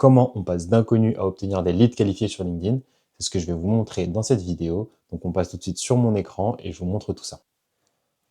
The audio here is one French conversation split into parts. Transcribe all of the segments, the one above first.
Comment on passe d'inconnu à obtenir des leads qualifiés sur LinkedIn? C'est ce que je vais vous montrer dans cette vidéo. Donc on passe tout de suite sur mon écran et je vous montre tout ça.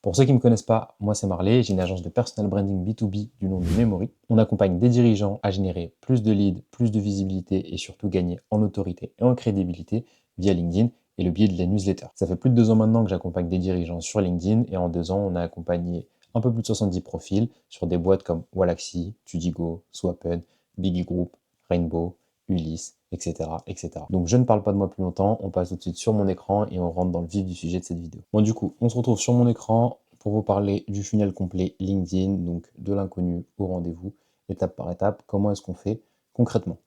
Pour ceux qui ne me connaissent pas, moi c'est Marley, j'ai une agence de personal branding B2B du nom de Memory. On accompagne des dirigeants à générer plus de leads, plus de visibilité et surtout gagner en autorité et en crédibilité via LinkedIn et le biais de la newsletter. Ça fait plus de 2 ans maintenant que j'accompagne des dirigeants sur LinkedIn et en 2 ans, on a accompagné un peu plus de 70 profils sur des boîtes comme Wallaxy, Tudigo, Swapped, Biggie Group, Rainbow, Ulysse, etc., etc. Donc je ne parle pas de moi plus longtemps, on passe tout de suite sur mon écran et on rentre dans le vif du sujet de cette vidéo. Bon du coup, on se retrouve sur mon écran pour vous parler du funnel complet LinkedIn, donc de l'inconnu au rendez-vous, étape par étape, comment est-ce qu'on fait concrètement.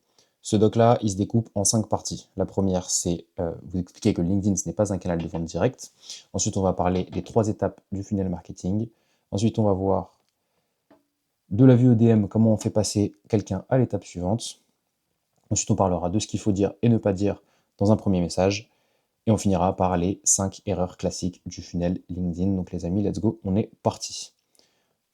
Ce doc-là, il se découpe en 5 parties. La première, c'est vous expliquer que LinkedIn, ce n'est pas un canal de vente direct. Ensuite, on va parler des 3 étapes du funnel marketing. Ensuite, on va voir de la vue EDM, comment on fait passer quelqu'un à l'étape suivante. Ensuite, on parlera de ce qu'il faut dire et ne pas dire dans un premier message. Et on finira par les 5 erreurs classiques du funnel LinkedIn. Donc les amis, let's go, on est parti.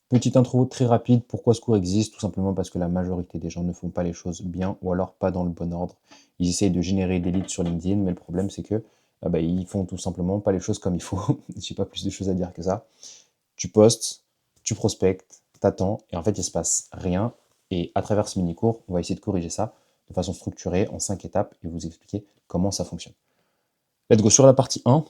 Petite intro très rapide, pourquoi ce cours existe? Tout simplement parce que la majorité des gens ne font pas les choses bien ou alors pas dans le bon ordre. Ils essayent de générer des leads sur LinkedIn, mais le problème c'est que ils font tout simplement pas les choses comme il faut. J'ai pas plus de choses à dire que ça. Tu postes, tu prospectes, t'attends, et en fait il se passe rien. Et à travers ce mini-cours, on va essayer de corriger ça de façon structurée en 5 étapes et vous expliquer comment ça fonctionne. Let's go sur la partie 1.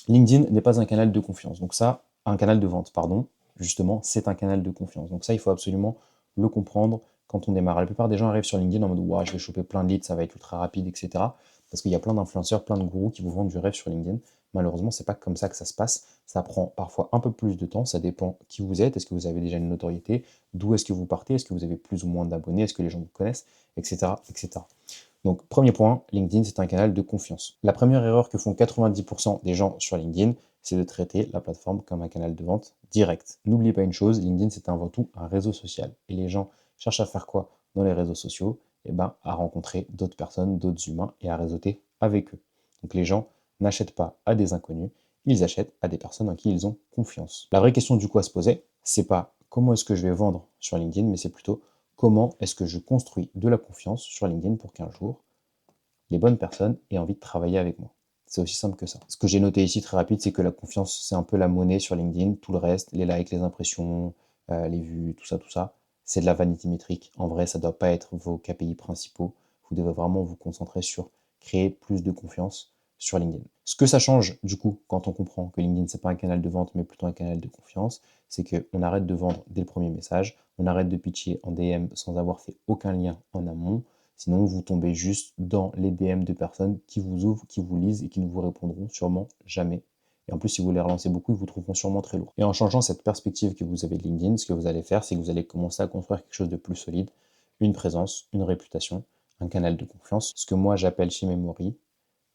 LinkedIn n'est pas un canal de confiance. Donc ça, un canal de vente, pardon. Justement, c'est un canal de confiance. Donc ça, il faut absolument le comprendre quand on démarre. La plupart des gens arrivent sur LinkedIn en mode ouais, je vais choper plein de leads, ça va être ultra rapide, etc. Parce qu'il y a plein d'influenceurs, plein de gourous qui vous vendent du rêve sur LinkedIn. Malheureusement, c'est pas comme ça que ça se passe. Ça prend parfois un peu plus de temps. Ça dépend qui vous êtes. Est-ce que vous avez déjà une notoriété? D'où est-ce que vous partez? Est-ce que vous avez plus ou moins d'abonnés? Est-ce que les gens vous connaissent? Etc. etc. Donc, premier point, LinkedIn, c'est un canal de confiance. La première erreur que font 90% des gens sur LinkedIn, c'est de traiter la plateforme comme un canal de vente direct. N'oubliez pas une chose, LinkedIn, c'est avant tout un réseau social. Et les gens cherchent à faire quoi dans les réseaux sociaux? Eh ben, à rencontrer d'autres personnes, d'autres humains et à réseauter avec eux. Donc, les gens n'achètent pas à des inconnus, ils achètent à des personnes en qui ils ont confiance. La vraie question du coup à se poser, c'est pas comment est-ce que je vais vendre sur LinkedIn, mais c'est plutôt comment est-ce que je construis de la confiance sur LinkedIn pour qu'un jour, les bonnes personnes aient envie de travailler avec moi. C'est aussi simple que ça. Ce que j'ai noté ici très rapide, c'est que la confiance, c'est un peu la monnaie sur LinkedIn. Tout le reste, les likes, les impressions, les vues, tout ça, c'est de la vanity métrique. En vrai, ça ne doit pas être vos KPI principaux. Vous devez vraiment vous concentrer sur créer plus de confiance sur LinkedIn. Ce que ça change, du coup, quand on comprend que LinkedIn, c'est pas un canal de vente, mais plutôt un canal de confiance, c'est qu'on arrête de vendre dès le premier message, on arrête de pitcher en DM sans avoir fait aucun lien en amont, sinon vous tombez juste dans les DM de personnes qui vous ouvrent, qui vous lisent et qui ne vous répondront sûrement jamais. Et en plus, si vous les relancez beaucoup, ils vous trouveront sûrement très lourd. Et en changeant cette perspective que vous avez de LinkedIn, ce que vous allez faire, c'est que vous allez commencer à construire quelque chose de plus solide, une présence, une réputation, un canal de confiance, ce que moi j'appelle chez Memory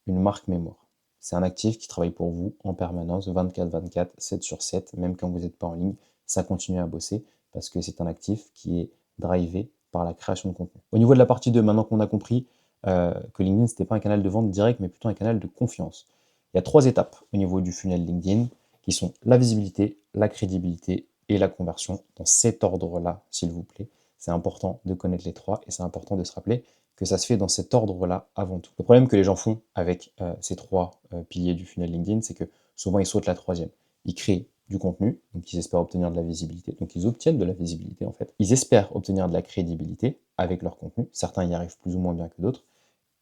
une marque mémoire. C'est un actif qui travaille pour vous en permanence, 24/24, 7 sur 7, même quand vous n'êtes pas en ligne, ça continue à bosser parce que c'est un actif qui est drivé par la création de contenu. Au niveau de la partie 2, maintenant qu'on a compris que LinkedIn, ce n'était pas un canal de vente direct, mais plutôt un canal de confiance. Il y a 3 étapes au niveau du funnel LinkedIn qui sont la visibilité, la crédibilité et la conversion. Dans cet ordre-là, s'il vous plaît. C'est important de connaître les 3 et c'est important de se rappeler que ça se fait dans cet ordre-là avant tout. Le problème que les gens font avec ces 3 piliers du funnel LinkedIn, c'est que souvent ils sautent la troisième. Ils créent du contenu, donc ils espèrent obtenir de la visibilité. Donc ils obtiennent de la visibilité en fait. Ils espèrent obtenir de la crédibilité avec leur contenu. Certains y arrivent plus ou moins bien que d'autres.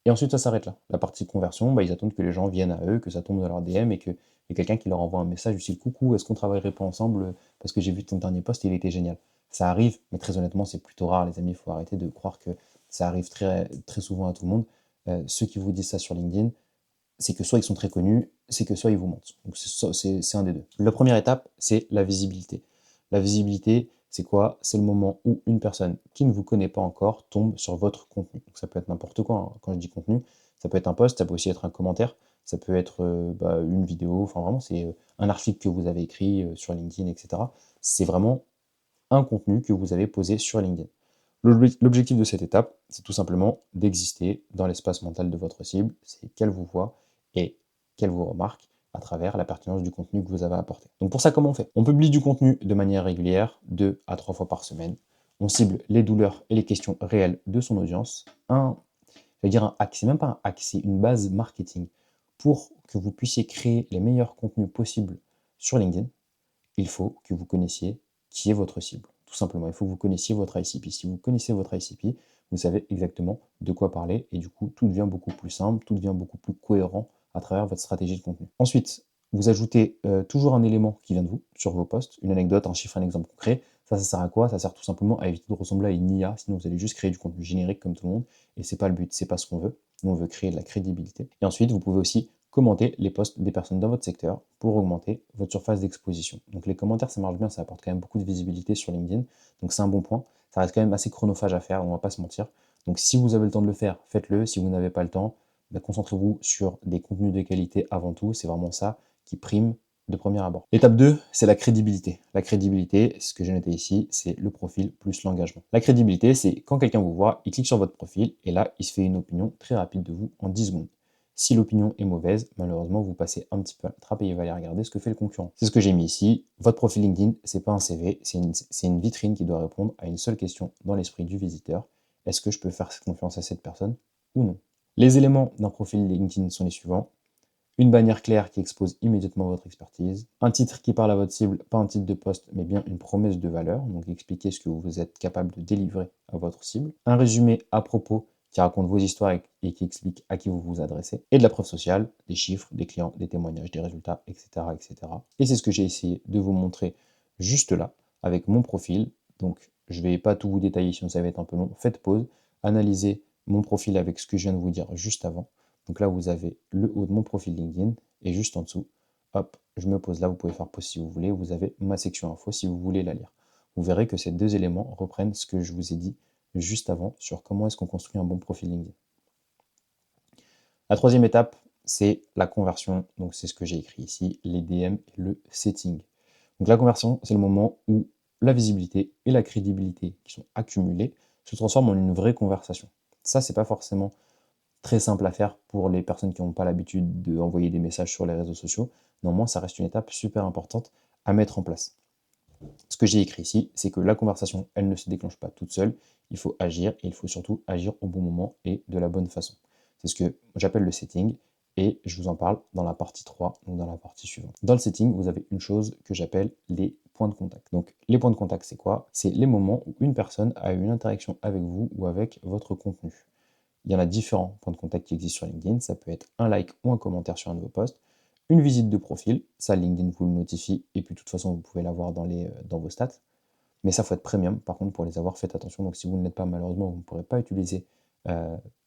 Et ensuite ça s'arrête là. La partie conversion, ils attendent que les gens viennent à eux, que ça tombe dans leur DM et qu'il y ait quelqu'un qui leur envoie un message du style coucou, est-ce qu'on travaillerait pas ensemble parce que j'ai vu ton dernier post, il était génial. Ça arrive, mais très honnêtement, c'est plutôt rare, les amis. Il faut arrêter de croire que ça arrive très, très souvent à tout le monde. Ceux qui vous disent ça sur LinkedIn, c'est que soit ils sont très connus, c'est que soit ils vous mentent. Donc c'est un des deux. La première étape, c'est la visibilité. La visibilité, c'est quoi? C'est le moment où une personne qui ne vous connaît pas encore tombe sur votre contenu. Donc ça peut être n'importe quoi, hein. Quand je dis contenu, ça peut être un post, ça peut aussi être un commentaire, ça peut être une vidéo, enfin vraiment c'est un article que vous avez écrit sur LinkedIn, etc. C'est vraiment un contenu que vous avez posé sur LinkedIn. L'objectif de cette étape, c'est tout simplement d'exister dans l'espace mental de votre cible, c'est qu'elle vous voit et qu'elle vous remarque à travers la pertinence du contenu que vous avez apporté. Donc pour ça, comment on fait? On publie du contenu de manière régulière, 2 à 3 fois par semaine. On cible les douleurs et les questions réelles de son audience. Je vais dire un hack, c'est même pas un hack, c'est une base marketing. Pour que vous puissiez créer les meilleurs contenus possibles sur LinkedIn, il faut que vous connaissiez qui est votre cible. Tout simplement, il faut que vous connaissiez votre ICP. Si vous connaissez votre ICP, vous savez exactement de quoi parler et du coup, tout devient beaucoup plus simple, tout devient beaucoup plus cohérent à travers votre stratégie de contenu. Ensuite, vous ajoutez toujours un élément qui vient de vous sur vos posts, une anecdote, un chiffre, un exemple concret. Ça sert à quoi? Ça sert tout simplement à éviter de ressembler à une IA, sinon vous allez juste créer du contenu générique comme tout le monde et c'est pas le but, c'est pas ce qu'on veut. Nous, on veut créer de la crédibilité. Et ensuite, vous pouvez aussi commenter les posts des personnes dans votre secteur pour augmenter votre surface d'exposition. Donc les commentaires, ça marche bien, ça apporte quand même beaucoup de visibilité sur LinkedIn, donc c'est un bon point. Ça reste quand même assez chronophage à faire, on va pas se mentir. Donc si vous avez le temps de le faire, faites-le. Si vous n'avez pas le temps, concentrez-vous sur des contenus de qualité avant tout, c'est vraiment ça qui prime de premier abord. L'étape 2, c'est la crédibilité. La crédibilité, ce que j'ai noté ici, c'est le profil plus l'engagement. La crédibilité, c'est quand quelqu'un vous voit, il clique sur votre profil et là, il se fait une opinion très rapide de vous en 10 secondes. Si l'opinion est mauvaise, malheureusement, vous passez un petit peu à la trappe et il va aller regarder ce que fait le concurrent. C'est ce que j'ai mis ici. Votre profil LinkedIn, c'est pas un CV, c'est une vitrine qui doit répondre à une seule question dans l'esprit du visiteur. Est-ce que je peux faire confiance à cette personne ou non? Les éléments d'un profil LinkedIn sont les suivants. Une bannière claire qui expose immédiatement votre expertise, un titre qui parle à votre cible, pas un titre de poste, mais bien une promesse de valeur, donc expliquer ce que vous êtes capable de délivrer à votre cible, un résumé à propos qui raconte vos histoires et qui explique à qui vous vous adressez, et de la preuve sociale, des chiffres, des clients, des témoignages, des résultats, etc. etc. Et c'est ce que j'ai essayé de vous montrer juste là, avec mon profil. Donc je ne vais pas tout vous détailler sinon ça va être un peu long. Faites pause, analysez mon profil avec ce que je viens de vous dire juste avant. Donc là, vous avez le haut de mon profil LinkedIn et juste en dessous, hop, je me pose là, vous pouvez faire pause si vous voulez, vous avez ma section info si vous voulez la lire. Vous verrez que ces deux éléments reprennent ce que je vous ai dit juste avant sur comment est-ce qu'on construit un bon profil LinkedIn. La troisième étape, c'est la conversion. Donc c'est ce que j'ai écrit ici, les DM et le setting. Donc la conversion, c'est le moment où la visibilité et la crédibilité qui sont accumulées se transforment en une vraie conversation. Ça, c'est pas forcément très simple à faire pour les personnes qui n'ont pas l'habitude d'envoyer des messages sur les réseaux sociaux. Néanmoins, ça reste une étape super importante à mettre en place. Ce que j'ai écrit ici, c'est que la conversation, elle ne se déclenche pas toute seule. Il faut agir et il faut surtout agir au bon moment et de la bonne façon. C'est ce que j'appelle le setting et je vous en parle dans la partie 3, donc dans la partie suivante. Dans le setting, vous avez une chose que j'appelle les points de contact. Donc les points de contact, c'est quoi? C'est les moments où une personne a eu une interaction avec vous ou avec votre contenu. Il y en a différents points de contact qui existent sur LinkedIn. Ça peut être un like ou un commentaire sur un de vos posts, une visite de profil, ça LinkedIn vous le notifie, et puis de toute façon vous pouvez l'avoir dans vos stats. Mais ça, faut être premium. Par contre, pour les avoir, faites attention. Donc si vous ne l'êtes pas, malheureusement, vous ne pourrez pas utiliser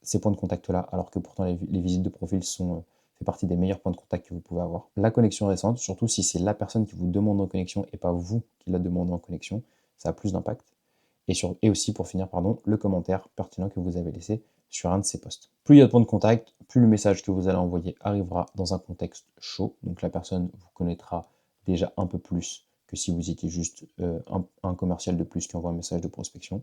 ces points de contact-là, alors que pourtant les visites de profil fait partie des meilleurs points de contact que vous pouvez avoir. La connexion récente, surtout si c'est la personne qui vous demande en connexion et pas vous qui la demande en connexion, ça a plus d'impact. Et aussi, pour finir, le commentaire pertinent que vous avez laissé sur un de ces posts. Plus il y a de points de contact, plus le message que vous allez envoyer arrivera dans un contexte chaud. Donc la personne vous connaîtra déjà un peu plus que si vous étiez juste un commercial de plus qui envoie un message de prospection.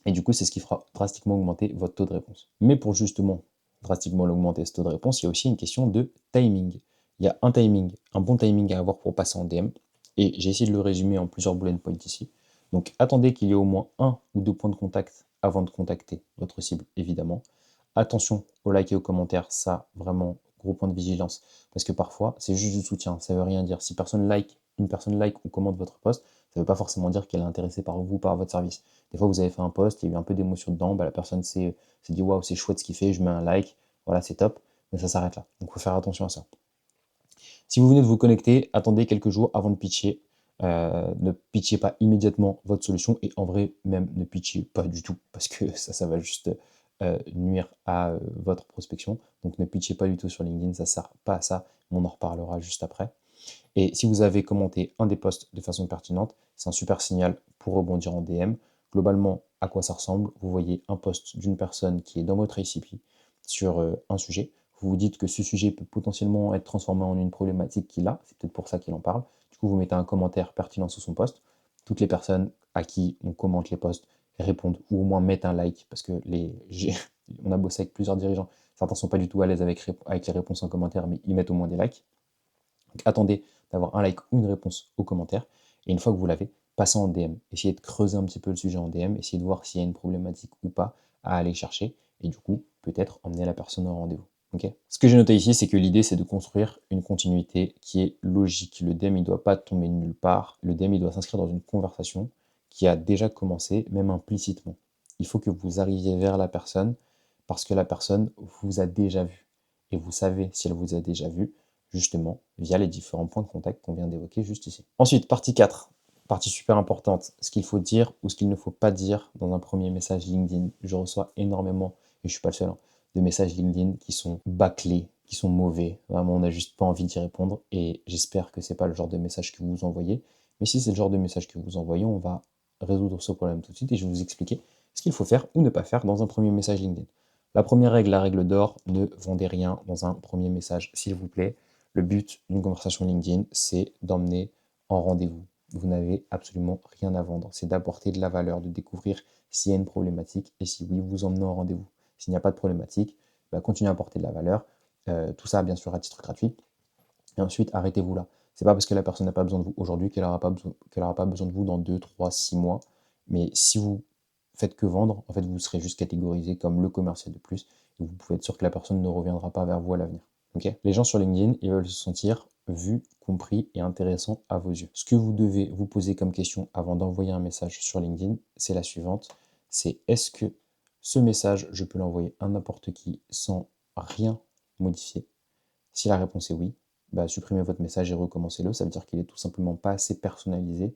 Et du coup, c'est ce qui fera drastiquement augmenter votre taux de réponse. Mais pour justement drastiquement augmenter ce taux de réponse, il y a aussi une question de timing. Il y a un bon timing à avoir pour passer en DM. Et j'ai essayé de le résumer en plusieurs bullet points ici. Donc attendez qu'il y ait au moins un ou deux points de contact avant de contacter votre cible, évidemment. Attention aux likes et aux commentaires, ça, vraiment, gros point de vigilance. Parce que parfois, c'est juste du soutien, ça ne veut rien dire. Si une personne like ou commente votre post, ça ne veut pas forcément dire qu'elle est intéressée par vous, par votre service. Des fois, vous avez fait un post, il y a eu un peu d'émotion dedans, la personne s'est dit waouh, c'est chouette ce qu'il fait, je mets un like, voilà, c'est top, mais ça s'arrête là. Donc, il faut faire attention à ça. Si vous venez de vous connecter, attendez quelques jours avant de pitcher. Ne pitchez pas immédiatement votre solution et en vrai, même ne pitchez pas du tout parce que ça va juste nuire à votre prospection. Donc, ne pitchez pas du tout sur LinkedIn, ça ne sert pas à ça. On en reparlera juste après. Et si vous avez commenté un des posts de façon pertinente, c'est un super signal pour rebondir en DM. Globalement, à quoi ça ressemble? Vous voyez un post d'une personne qui est dans votre ICP sur un sujet. Vous vous dites que ce sujet peut potentiellement être transformé en une problématique qu'il a. C'est peut-être pour ça qu'il en parle. Du coup, vous mettez un commentaire pertinent sous son post. Toutes les personnes à qui on commente les posts répondent ou au moins mettent un like parce que on a bossé avec plusieurs dirigeants. Certains ne sont pas du tout à l'aise avec les réponses en commentaire, mais ils mettent au moins des likes. Donc, attendez d'avoir un like ou une réponse au commentaire. Et une fois que vous l'avez, passez en DM. Essayez de creuser un petit peu le sujet en DM, essayez de voir s'il y a une problématique ou pas à aller chercher, et du coup, peut-être emmener la personne au rendez-vous. Okay. Ce que j'ai noté ici, c'est que l'idée, c'est de construire une continuité qui est logique. Le DM, il ne doit pas tomber de nulle part. Le DM, il doit s'inscrire dans une conversation qui a déjà commencé, même implicitement. Il faut que vous arriviez vers la personne parce que la personne vous a déjà vu. Et vous savez si elle vous a déjà vu, justement, via les différents points de contact qu'on vient d'évoquer juste ici. Ensuite, partie 4, partie super importante, ce qu'il faut dire ou ce qu'il ne faut pas dire dans un premier message LinkedIn. Je reçois énormément, et je ne suis pas le seul, hein, de messages LinkedIn qui sont bâclés, qui sont mauvais. Vraiment, on n'a juste pas envie d'y répondre, et j'espère que ce n'est pas le genre de message que vous envoyez. Mais si c'est le genre de message que vous envoyez, on va résoudre ce problème tout de suite, et je vais vous expliquer ce qu'il faut faire ou ne pas faire dans un premier message LinkedIn. La première règle, la règle d'or, ne vendez rien dans un premier message, s'il vous plaît. Le but d'une conversation LinkedIn, c'est d'emmener en rendez-vous. Vous n'avez absolument rien à vendre. C'est d'apporter de la valeur, de découvrir s'il y a une problématique et si oui, vous emmenez en rendez-vous. S'il n'y a pas de problématique, continuez à apporter de la valeur. Tout ça, bien sûr, à titre gratuit. Et ensuite, arrêtez-vous là. C'est pas parce que la personne n'a pas besoin de vous aujourd'hui qu'elle n'aura pas besoin de vous dans 2, 3, 6 mois. Mais si vous faites que vendre, en fait, vous serez juste catégorisé comme le commercial de plus. Et vous pouvez être sûr que la personne ne reviendra pas vers vous à l'avenir. Okay. Les gens sur LinkedIn, ils veulent se sentir vus, compris et intéressants à vos yeux. Ce que vous devez vous poser comme question avant d'envoyer un message sur LinkedIn, c'est la suivante. C'est est-ce que ce message, je peux l'envoyer à n'importe qui sans rien modifier? Si la réponse est oui, supprimez votre message et recommencez-le. Ça veut dire qu'il n'est tout simplement pas assez personnalisé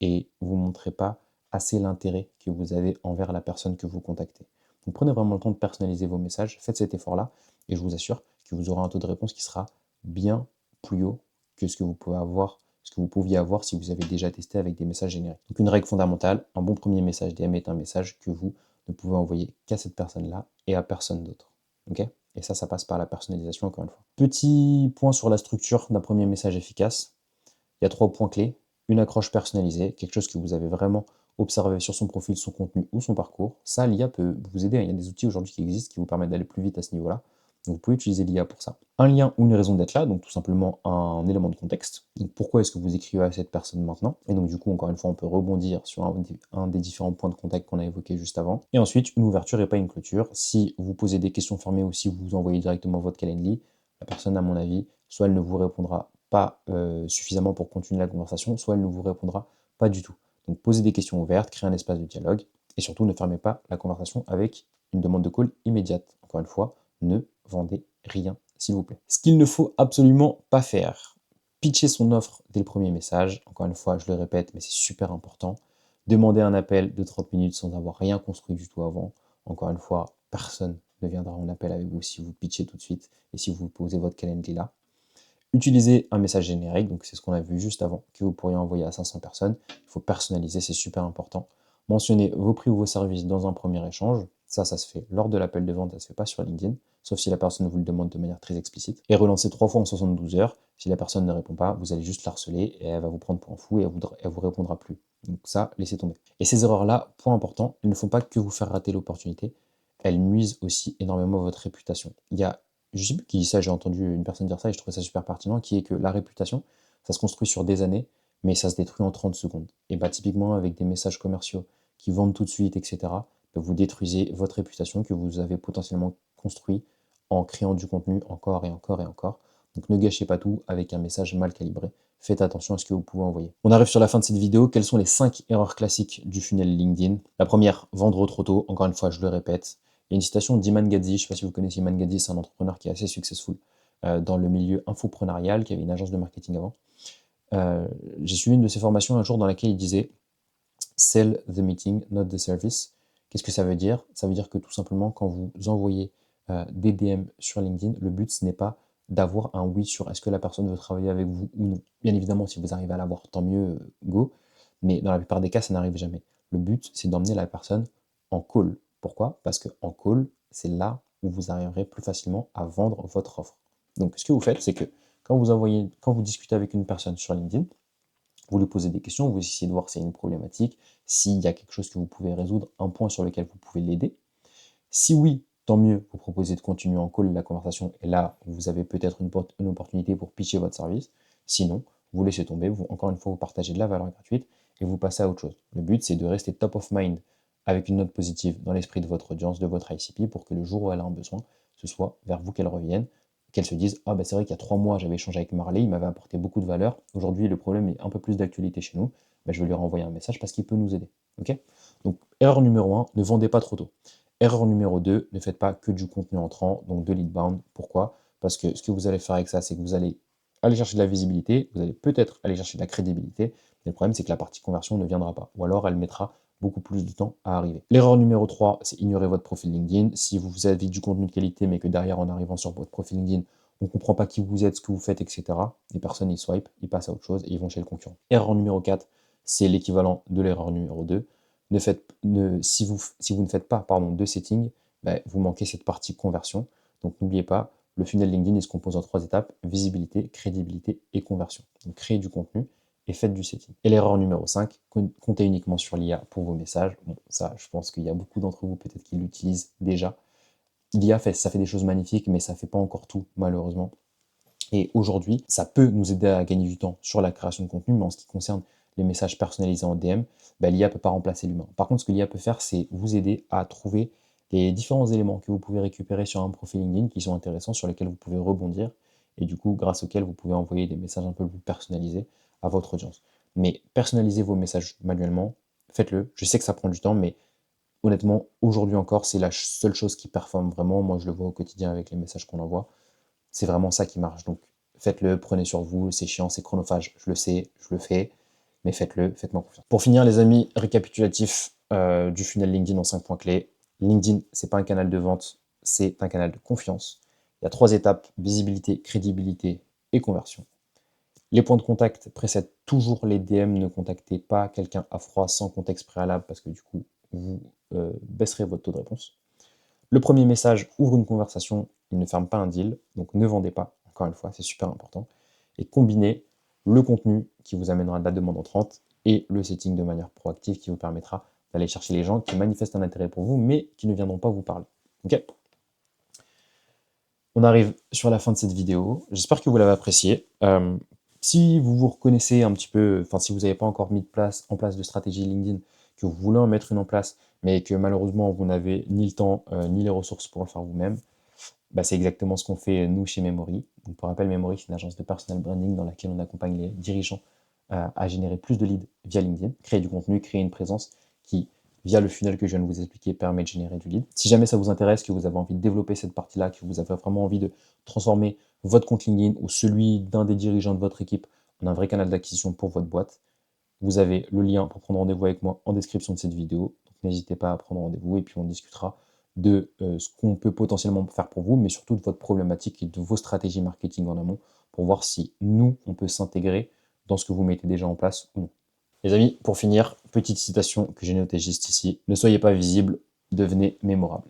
et vous ne montrez pas assez l'intérêt que vous avez envers la personne que vous contactez. Donc prenez vraiment le temps de personnaliser vos messages, faites cet effort-là et je vous assure que vous aurez un taux de réponse qui sera bien plus haut que ce que vous pouviez avoir si vous avez déjà testé avec des messages génériques. Donc une règle fondamentale, un bon premier message DM est un message que vous ne pouvez envoyer qu'à cette personne-là et à personne d'autre. Okay. Et ça passe par la personnalisation, encore une fois. Petit point sur la structure d'un premier message efficace. Il y a 3 points clés. Une accroche personnalisée, quelque chose que vous avez vraiment observé sur son profil, son contenu ou son parcours. Ça, l'IA peut vous aider. Il y a des outils aujourd'hui qui existent qui vous permettent d'aller plus vite à ce niveau-là. Donc vous pouvez utiliser l'IA pour ça. Un lien ou une raison d'être là, donc tout simplement un élément de contexte. Donc pourquoi est-ce que vous écrivez à cette personne maintenant? Et donc du coup, encore une fois, on peut rebondir sur un des différents points de contact qu'on a évoqués juste avant. Et ensuite, une ouverture et pas une clôture. Si vous posez des questions fermées ou si vous envoyez directement votre Calendly, la personne, à mon avis, soit elle ne vous répondra pas suffisamment pour continuer la conversation, soit elle ne vous répondra pas du tout. Donc posez des questions ouvertes, créez un espace de dialogue, et surtout ne fermez pas la conversation avec une demande de call immédiate. Encore une fois, ne vendez rien, s'il vous plaît. Ce qu'il ne faut absolument pas faire, pitcher son offre dès le premier message. Encore une fois, je le répète, mais c'est super important. Demander un appel de 30 minutes sans avoir rien construit du tout avant. Encore une fois, personne ne viendra en appel avec vous si vous pitchez tout de suite et si vous posez votre calendrier là. Utilisez un message générique, donc c'est ce qu'on a vu juste avant, que vous pourriez envoyer à 500 personnes. Il faut personnaliser, c'est super important. Mentionnez vos prix ou vos services dans un premier échange. Ça se fait lors de l'appel de vente, ça ne se fait pas sur LinkedIn, sauf si la personne vous le demande de manière très explicite. Et relancez 3 fois en 72 heures. Si la personne ne répond pas, vous allez juste l'harceler et elle va vous prendre pour un fou et elle vous répondra plus. Donc ça, laissez tomber. Et ces erreurs-là, point important, elles ne font pas que vous faire rater l'opportunité, elles nuisent aussi énormément à votre réputation. Il y a, je ne sais plus qui dit ça, j'ai entendu une personne dire ça et je trouvais ça super pertinent, qui est que la réputation, ça se construit sur des années, mais ça se détruit en 30 secondes. Et typiquement, avec des messages commerciaux qui vendent tout de suite, etc., vous détruisez votre réputation que vous avez potentiellement construit en créant du contenu encore et encore et encore. Donc ne gâchez pas tout avec un message mal calibré. Faites attention à ce que vous pouvez envoyer. On arrive sur la fin de cette vidéo. Quelles sont les 5 erreurs classiques du funnel LinkedIn? La première, vendre trop tôt. Encore une fois, je le répète. Il y a une citation d'Iman Gadzhi, je ne sais pas si vous connaissez Iman Gadzhi, c'est un entrepreneur qui est assez successful dans le milieu infoprenarial, qui avait une agence de marketing avant. J'ai suivi une de ses formations un jour dans laquelle il disait « Sell the meeting, not the service ». Qu'est-ce que ça veut dire? Ça veut dire que tout simplement, quand vous envoyez des DM sur LinkedIn, le but, ce n'est pas d'avoir un oui sur est-ce que la personne veut travailler avec vous ou non. Bien évidemment, si vous arrivez à l'avoir, tant mieux, go. Mais dans la plupart des cas, ça n'arrive jamais. Le but, c'est d'emmener la personne en call. Pourquoi? Parce qu'en call, c'est là où vous arriverez plus facilement à vendre votre offre. Donc, ce que vous faites, c'est que quand vous discutez avec une personne sur LinkedIn, vous lui posez des questions, vous essayez de voir s'il y a une problématique, s'il y a quelque chose que vous pouvez résoudre, un point sur lequel vous pouvez l'aider. Si oui, tant mieux, vous proposez de continuer en call la conversation et là, vous avez peut-être une opportunité pour pitcher votre service. Sinon, vous laissez tomber, encore une fois, vous partagez de la valeur gratuite et vous passez à autre chose. Le but, c'est de rester top of mind avec une note positive dans l'esprit de votre audience, de votre ICP, pour que le jour où elle a un besoin, ce soit vers vous qu'elle revienne, qu'elle se dise « Ah, bah, c'est vrai qu'il y a 3 mois, j'avais échangé avec Marley, il m'avait apporté beaucoup de valeur. Aujourd'hui, le problème est un peu plus d'actualité chez nous. Bah, je vais lui renvoyer un message parce qu'il peut nous aider. » Ok. Donc, erreur numéro 1, ne vendez pas trop tôt. Erreur numéro 2, ne faites pas que du contenu entrant, donc de lead-bound. Pourquoi? Parce que ce que vous allez faire avec ça, c'est que vous allez aller chercher de la visibilité, vous allez peut-être aller chercher de la crédibilité, mais le problème, c'est que la partie conversion ne viendra pas, ou alors elle mettra beaucoup plus de temps à arriver. L'erreur numéro 3, c'est ignorer votre profil LinkedIn. Si vous avez du contenu de qualité, mais que derrière, en arrivant sur votre profil LinkedIn, on ne comprend pas qui vous êtes, ce que vous faites, etc., les personnes, ils swipe, ils passent à autre chose et ils vont chez le concurrent. Erreur numéro 4, c'est l'équivalent de l'erreur numéro 2. Si vous ne faites pas de setting, bah, vous manquez cette partie conversion. Donc n'oubliez pas, le funnel LinkedIn il se compose en 3 étapes, visibilité, crédibilité et conversion. Donc créez du contenu et faites du setting. Et l'erreur numéro 5, comptez uniquement sur l'IA pour vos messages. Bon, ça, je pense qu'il y a beaucoup d'entre vous peut-être qui l'utilisent déjà. L'IA, ça fait des choses magnifiques, mais ça ne fait pas encore tout, malheureusement. Et aujourd'hui, ça peut nous aider à gagner du temps sur la création de contenu, mais en ce qui concerne les messages personnalisés en DM, bah, l'IA ne peut pas remplacer l'humain. Par contre, ce que l'IA peut faire, c'est vous aider à trouver les différents éléments que vous pouvez récupérer sur un profil LinkedIn qui sont intéressants, sur lesquels vous pouvez rebondir, et du coup, grâce auxquels vous pouvez envoyer des messages un peu plus personnalisés à votre audience. Mais personnalisez vos messages manuellement, faites-le. Je sais que ça prend du temps, mais honnêtement, aujourd'hui encore, c'est la seule chose qui performe vraiment. Moi, je le vois au quotidien avec les messages qu'on envoie. C'est vraiment ça qui marche. Donc, faites-le, prenez sur vous. C'est chiant, c'est chronophage, je le sais, je le fais, mais faites-le, faites-moi confiance. Pour finir, les amis, récapitulatif du funnel LinkedIn en 5 points clés. LinkedIn, c'est pas un canal de vente, c'est un canal de confiance. Il y a 3 étapes, visibilité, crédibilité et conversion. Les points de contact précèdent toujours les DM. Ne contactez pas quelqu'un à froid sans contexte préalable parce que du coup, vous baisserez votre taux de réponse. Le premier message ouvre une conversation, il ne ferme pas un deal, donc ne vendez pas, encore une fois, c'est super important. Et combinez le contenu qui vous amènera de la demande entrante et le setting de manière proactive qui vous permettra d'aller chercher les gens qui manifestent un intérêt pour vous, mais qui ne viendront pas vous parler. Ok. On arrive sur la fin de cette vidéo. J'espère que vous l'avez appréciée. Si vous vous reconnaissez un petit peu, enfin si vous n'avez pas encore mis en place de stratégie LinkedIn, que vous voulez en mettre une en place, mais que malheureusement vous n'avez ni le temps ni les ressources pour le faire vous-même, bah, c'est exactement ce qu'on fait nous chez Memory. Donc, pour rappel, Memory, c'est une agence de personal branding dans laquelle on accompagne les dirigeants à générer plus de leads via LinkedIn, créer du contenu, créer une présence qui, via le funnel que je viens de vous expliquer, permet de générer du lead. Si jamais ça vous intéresse, que vous avez envie de développer cette partie-là, que vous avez vraiment envie de transformer votre compte LinkedIn ou celui d'un des dirigeants de votre équipe en un vrai canal d'acquisition pour votre boîte, vous avez le lien pour prendre rendez-vous avec moi en description de cette vidéo. Donc n'hésitez pas à prendre rendez-vous et puis on discutera de ce qu'on peut potentiellement faire pour vous, mais surtout de votre problématique et de vos stratégies marketing en amont pour voir si nous, on peut s'intégrer dans ce que vous mettez déjà en place ou non. Les amis, pour finir, petite citation que j'ai notée juste ici. Ne soyez pas visible, devenez mémorable.